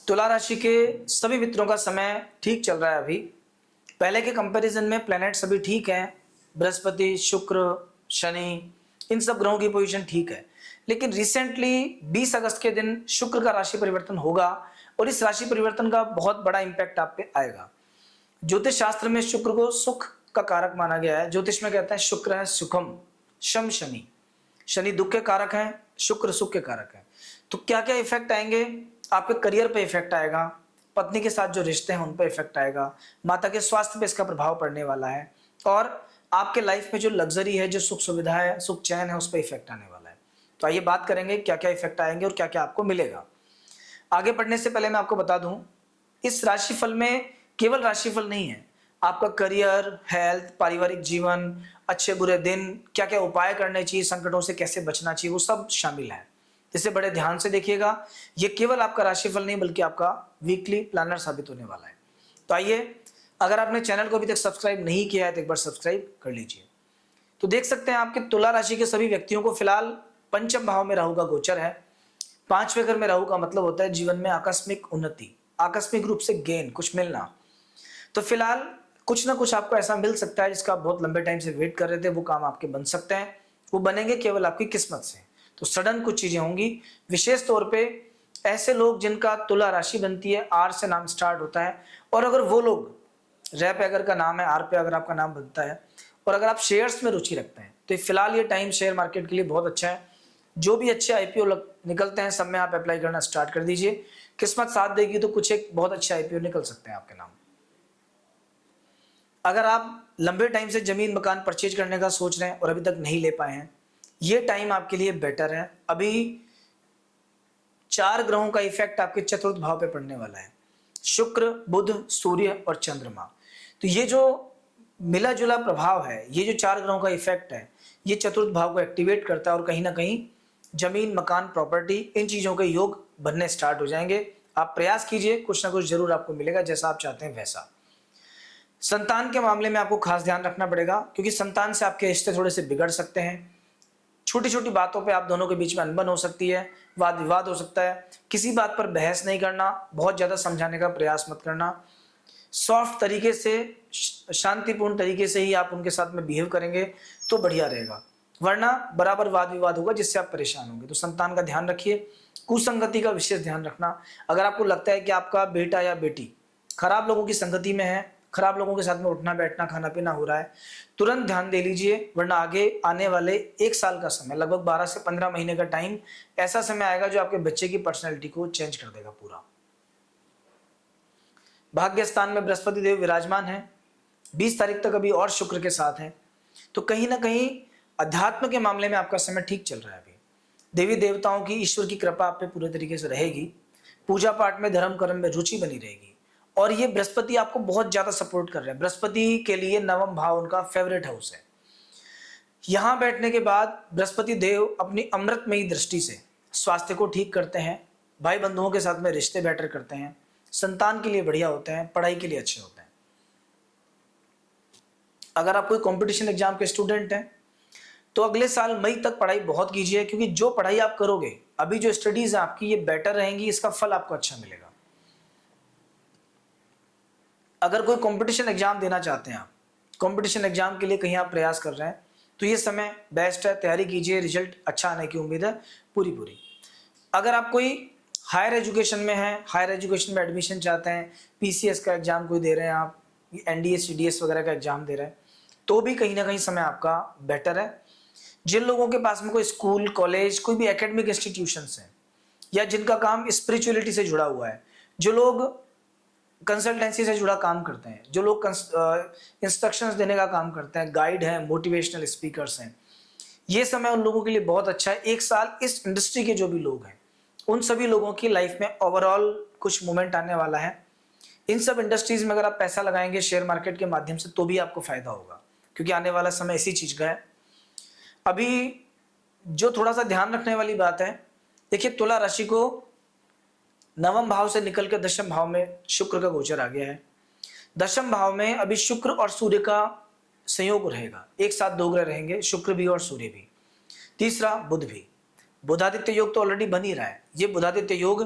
तुला राशि के सभी मित्रों का समय ठीक चल रहा है अभी। पहले के कंपैरिजन में प्लैनेट सभी ठीक हैं। बृहस्पति, शुक्र, शनि, इन सब ग्रहों की पोजीशन ठीक है। लेकिन रिसेंटली 20 अगस्त के दिन शुक्र का राशि परिवर्तन होगा और इस राशि परिवर्तन का बहुत बड़ा इंपैक्ट आप पे आएगा। ज्योतिष शास्त्र में शुक्र को सुख का कारक माना गया है। ज्योतिष में कहते हैं शुक्र है सुखम, शम शनि। शनि दुख के कारक हैं, शुक्र सुख के कारक हैं। तो क्या क्या इफेक्ट आएंगे? आपके करियर पे इफेक्ट आएगा, पत्नी के साथ जो रिश्ते हैं उन पे इफेक्ट आएगा, माता के स्वास्थ्य पे इसका प्रभाव पड़ने वाला है और आपके लाइफ में जो लग्जरी है, जो सुख सुविधा है, सुख चैन है, उस पर इफेक्ट आने वाला है। तो आइए बात करेंगे क्या क्या इफेक्ट आएंगे और क्या क्या आपको मिलेगा। आगे बढ़ने से पहले मैं आपको बता दूं, इस राशिफल में केवल राशिफल नहीं है, आपका करियर, हेल्थ, पारिवारिक जीवन, अच्छे बुरे दिन, क्या क्या उपाय करने चाहिए, संकटों से कैसे बचना चाहिए, वो सब शामिल है। इसे बड़े ध्यान से देखिएगा। ये केवल आपका राशिफल नहीं बल्कि आपका वीकली प्लानर साबित होने वाला है। तो आइए, अगर आपने चैनल को अभी तक सब्सक्राइब नहीं किया है तो एक बार सब्सक्राइब कर लीजिए। तो देख सकते हैं आपके तुला राशि के सभी व्यक्तियों को फिलहाल पंचम भाव में राहु का गोचर है। 5वें घर में राहु का मतलब होता है जीवन में आकस्मिक उन्नति, आकस्मिक रूप से गेन, कुछ मिलना। तो फिलहाल कुछ ना कुछ आपको ऐसा मिल सकता है जिसका आप बहुत लंबे टाइम से वेट कर रहे थे, वो काम आपके बन सकते हैं। वो बनेंगे केवल आपकी किस्मत से। तो सडन कुछ चीजें होंगी। विशेष तौर पे ऐसे लोग जिनका तुला राशि बनती है, आर से नाम स्टार्ट होता है, और अगर वो लोग, रै पे अगर का नाम है, आर पे अगर आपका नाम बनता है, और अगर आप शेयर्स में रुचि रखते हैं, तो फिलहाल ये टाइम शेयर मार्केट के लिए बहुत अच्छा है। जो भी अच्छे आईपीओ निकलते हैं, सब में आप अप्लाई करना स्टार्ट कर दीजिए। किस्मत साथ देगी तो कुछ एक बहुत अच्छे आईपीओ निकल सकते हैं आपके नाम। अगर आप लंबे टाइम से जमीन मकान परचेज करने का सोच रहे हैं और अभी तक नहीं ले पाए हैं, ये टाइम आपके लिए बेटर है। अभी 4 ग्रहों का इफेक्ट आपके चतुर्थ भाव पे पड़ने वाला है, शुक्र, बुध, सूर्य और चंद्रमा। तो ये जो मिला जुला प्रभाव है, ये जो 4 ग्रहों का इफेक्ट है, ये चतुर्थ भाव को एक्टिवेट करता है और कहीं ना कहीं जमीन मकान प्रॉपर्टी, इन चीजों के योग बनने स्टार्ट हो जाएंगे। आप प्रयास कीजिए, कुछ ना कुछ जरूर आपको मिलेगा, जैसा आप चाहते हैं वैसा। संतान के मामले में आपको खास ध्यान रखना पड़ेगा, क्योंकि संतान से आपके रिश्ते थोड़े से बिगड़ सकते हैं। छोटी छोटी बातों पे आप दोनों के बीच में अनबन हो सकती है, वाद विवाद हो सकता है। किसी बात पर बहस नहीं करना, बहुत ज्यादा समझाने का प्रयास मत करना। सॉफ्ट तरीके से, शांतिपूर्ण तरीके से ही आप उनके साथ में बिहेव करेंगे तो बढ़िया रहेगा, वरना बराबर वाद विवाद होगा जिससे आप परेशान होंगे। तो संतान का ध्यान रखिए, कुसंगति का विशेष ध्यान रखना। अगर आपको लगता है कि आपका बेटा या बेटी खराब लोगों की संगति में है, खराब लोगों के साथ में उठना बैठना खाना पीना हो रहा है, तुरंत ध्यान दे लीजिए, वरना आगे आने वाले 1 साल का समय, लगभग 12 से 15 महीने का टाइम, ऐसा समय आएगा जो आपके बच्चे की पर्सनैलिटी को चेंज कर देगा पूरा। भाग्य स्थान में बृहस्पति देव विराजमान है, 20 तारीख तक अभी और शुक्र के साथ है। तो कहीं ना कहीं अध्यात्म के मामले में आपका समय ठीक चल रहा है। अभी देवी देवताओं की, ईश्वर की कृपा आप पे पूरे तरीके से रहेगी। पूजा पाठ में, धर्म कर्म में रुचि बनी रहेगी। और ये बृहस्पति आपको बहुत ज्यादा सपोर्ट कर रहे हैं। बृहस्पति के लिए 9वां भाव उनका फेवरेट हाउस है। यहां बैठने के बाद बृहस्पति देव अपनी अमृतमयी दृष्टि से स्वास्थ्य को ठीक करते हैं, भाई बंधुओं के साथ में रिश्ते बेटर करते हैं, संतान के लिए बढ़िया होते हैं, पढ़ाई के लिए अच्छे होते हैं। अगर आप कोई कंपटीशन एग्जाम के स्टूडेंट हैं तो अगले साल मई तक पढ़ाई बहुत कीजिए, क्योंकि जो पढ़ाई आप करोगे, अभी जो स्टडीज है आपकी, ये बेटर रहेंगी, इसका फल आपको अच्छा मिलेगा। अगर कोई कंपटीशन एग्जाम देना चाहते हैं, आप कंपटीशन एग्जाम के लिए कहीं आप प्रयास कर रहे हैं, तो ये समय बेस्ट है, तैयारी कीजिए, रिजल्ट अच्छा आने की उम्मीद है पूरी। अगर आप कोई हायर एजुकेशन में हैं, हायर एजुकेशन में एडमिशन चाहते हैं, पीसीएस का एग्जाम कोई दे रहे हैं आप, एनडीए सीडीएस वगैरह का एग्जाम दे रहे हैं, तो भी कहीं ना कहीं समय आपका बेटर है। जिन लोगों के पास में कोई स्कूल, कॉलेज, कोई भी एकेडमिक इंस्टीट्यूशंस हैं, या जिनका काम स्पिरिचुअलिटी से जुड़ा हुआ है, जो लोग कंसल्टेंसी से जुड़ा काम करते हैं, जो लोग इंस्ट्रक्शंस देने का काम करते हैं, गाइड हैं, मोटिवेशनल स्पीकर्स हैं, ये समय उन लोगों के लिए बहुत अच्छा है। 1 साल इस इंडस्ट्री के जो भी लोग हैं, उन सभी लोगों की लाइफ में ओवरऑल कुछ मूवमेंट आने वाला है। इन सब इंडस्ट्रीज में अगर आप पैसा लगाएंगे शेयर मार्केट के माध्यम से, तो भी आपको फायदा होगा, क्योंकि आने वाला समय इसी चीज का है। अभी जो थोड़ा सा ध्यान रखने वाली बात है, देखिए तुला राशि को 9वें भाव से निकल के 10वें भाव में शुक्र का गोचर आ गया है। 10वें भाव में अभी शुक्र और सूर्य का संयोग रहेगा, एक साथ 2 ग्रह रहेंगे, शुक्र भी और सूर्य भी। तीसरा बुध भी। बुधादित्य योग तो ऑलरेडी बन ही रहा है। ये बुधादित्य योग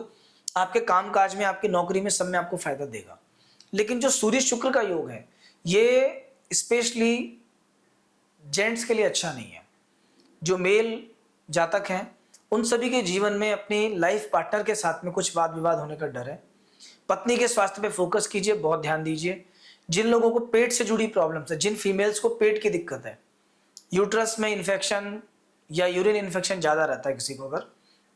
आपके कामकाज में, आपकी नौकरी में, सब में आपको फायदा देगा। लेकिन जो सूर्य शुक्र का योग है, ये स्पेशली जेंट्स के लिए अच्छा नहीं है। जो मेल जातक हैं उन सभी के जीवन में अपनी लाइफ पार्टनर के साथ में कुछ वाद विवाद होने का डर है। पत्नी के स्वास्थ्य पे फोकस कीजिए, बहुत ध्यान दीजिए। जिन लोगों को पेट से जुड़ी प्रॉब्लम्स है, जिन फीमेल्स को पेट की दिक्कत है, यूट्रस में इन्फेक्शन या यूरिन इन्फेक्शन ज़्यादा रहता है, किसी को अगर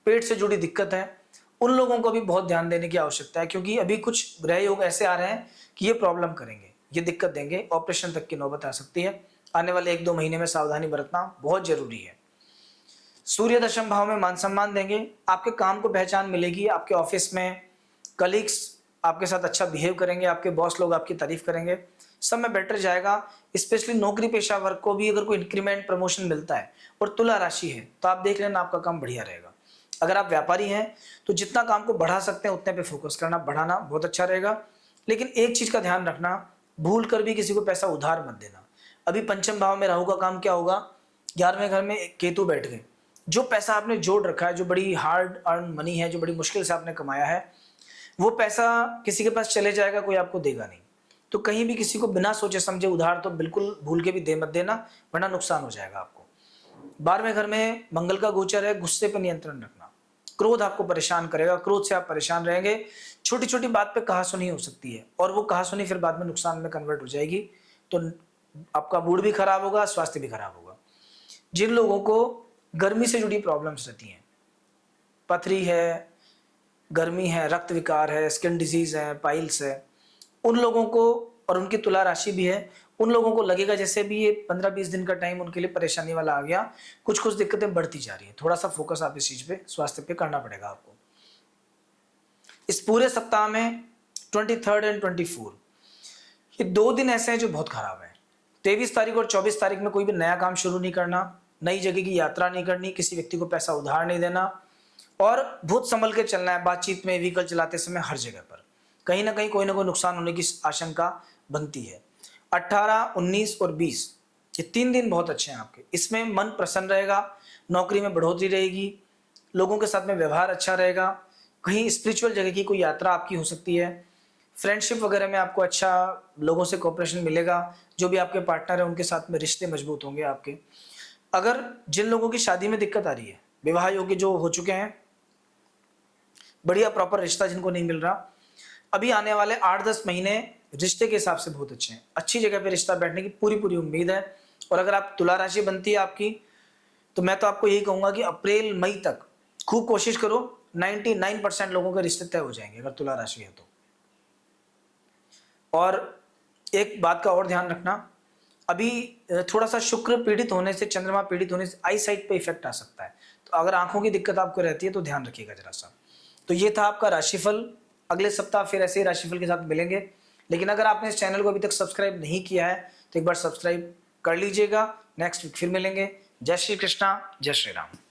पेट से जुड़ी दिक्कत है, उन लोगों को भी बहुत ध्यान देने की आवश्यकता है, क्योंकि अभी कुछ ग्रह योग ऐसे आ रहे हैं कि ये प्रॉब्लम करेंगे, ये दिक्कत देंगे, ऑपरेशन तक की नौबत आ सकती है। आने वाले 1-2 महीने में सावधानी बरतना बहुत जरूरी है। सूर्य दशम भाव में मान सम्मान देंगे, आपके काम को पहचान मिलेगी, आपके ऑफिस में कलीग्स आपके साथ अच्छा बिहेव करेंगे, आपके बॉस लोग आपकी तारीफ करेंगे, सब में बेटर जाएगा। स्पेशली नौकरी पेशा वर्ग को भी अगर कोई इंक्रीमेंट प्रमोशन मिलता है और तुला राशि है तो आप देख लेना, आपका काम बढ़िया रहेगा। अगर आप व्यापारी हैं तो जितना काम को बढ़ा सकते हैं उतने पे फोकस करना, बढ़ाना बहुत अच्छा रहेगा। लेकिन एक चीज का ध्यान रखना, भूल कर भी किसी को पैसा उधार मत देना। अभी पंचम भाव में राहु का काम क्या होगा, 11वें घर में केतु बैठ गए। जो पैसा आपने जोड़ रखा है, जो बड़ी हार्ड अर्न मनी है, जो बड़ी मुश्किल से आपने कमाया है, वो पैसा किसी के पास चले जाएगा, कोई आपको देगा नहीं। तो कहीं भी किसी को बिना सोचे समझे उधार तो बिल्कुल भूल के भी दे मत देना, वरना नुकसान हो जाएगा आपको। 12वें घर में मंगल का गोचर है, गुस्से पर नियंत्रण रखना। क्रोध आपको परेशान करेगा, क्रोध से आप परेशान रहेंगे। छोटी छोटी बात पे कहासुनी हो सकती है और वो कहासुनी फिर बाद में नुकसान में कन्वर्ट हो जाएगी, तो आपका मूड भी खराब होगा, स्वास्थ्य भी खराब होगा। जिन लोगों को गर्मी से जुड़ी प्रॉब्लम्स रहती हैं, पथरी है, गर्मी है, रक्त विकार है, स्किन डिजीज है, पाइल्स है, उन लोगों को, और उनकी तुला राशि भी है, उन लोगों को लगेगा जैसे भी ये 15-20 दिन का टाइम उनके लिए परेशानी वाला आ गया, कुछ कुछ दिक्कतें बढ़ती जा रही है। थोड़ा सा फोकस आप इस चीज पे, स्वास्थ्य पे करना पड़ेगा आपको। इस पूरे सप्ताह में 23 एंड 24 ये 2 दिन ऐसे हैं जो बहुत खराब है। 23 तारीख और 24 तारीख में कोई भी नया काम शुरू नहीं करना, नई जगह की यात्रा नहीं करनी, किसी व्यक्ति को पैसा उधार नहीं देना, और बहुत संभल के चलना है। बातचीत में, व्हीकल चलाते समय, हर जगह पर कहीं ना कहीं कोई ना कोई नुकसान होने की आशंका बनती है। 18, 19 और 20 ये 3 दिन बहुत अच्छे हैं आपके। इसमें मन प्रसन्न रहेगा, नौकरी में बढ़ोतरी रहेगी, लोगों के साथ में व्यवहार अच्छा रहेगा, कहीं स्पिरिचुअल जगह की कोई यात्रा आपकी हो सकती है, फ्रेंडशिप वगैरह में आपको अच्छा लोगों से कोऑपरेशन मिलेगा, जो भी आपके पार्टनर है उनके साथ में रिश्ते मजबूत होंगे आपके। अगर जिन लोगों की शादी में दिक्कत आ रही है, विवाह योग्य जो हो चुके हैं, बढ़िया प्रॉपर रिश्ता जिनको नहीं मिल रहा, अभी आने वाले 8-10 महीने रिश्ते के हिसाब से बहुत अच्छे हैं, अच्छी जगह पे रिश्ता बैठने की पूरी पूरी उम्मीद है। और अगर आप तुला राशि बनती है आपकी, तो मैं तो आपको यही कहूंगा कि अप्रैल मई तक खूब कोशिश करो, 99% लोगों के रिश्ते तय हो जाएंगे अगर तुला राशि है तो। और एक बात का और ध्यान रखना, अभी थोड़ा सा शुक्र पीड़ित होने से, चंद्रमा पीड़ित होने से आई साइट पे इफेक्ट आ सकता है, तो अगर आंखों की दिक्कत आपको रहती है तो ध्यान रखिएगा जरा सा। तो ये था आपका राशिफल। अगले सप्ताह फिर ऐसे ही राशिफल के साथ मिलेंगे। लेकिन अगर आपने इस चैनल को अभी तक सब्सक्राइब नहीं किया है तो एक बार सब्सक्राइब कर लीजिएगा। नेक्स्ट वीक फिर मिलेंगे। जय श्री कृष्णा, जय श्री राम।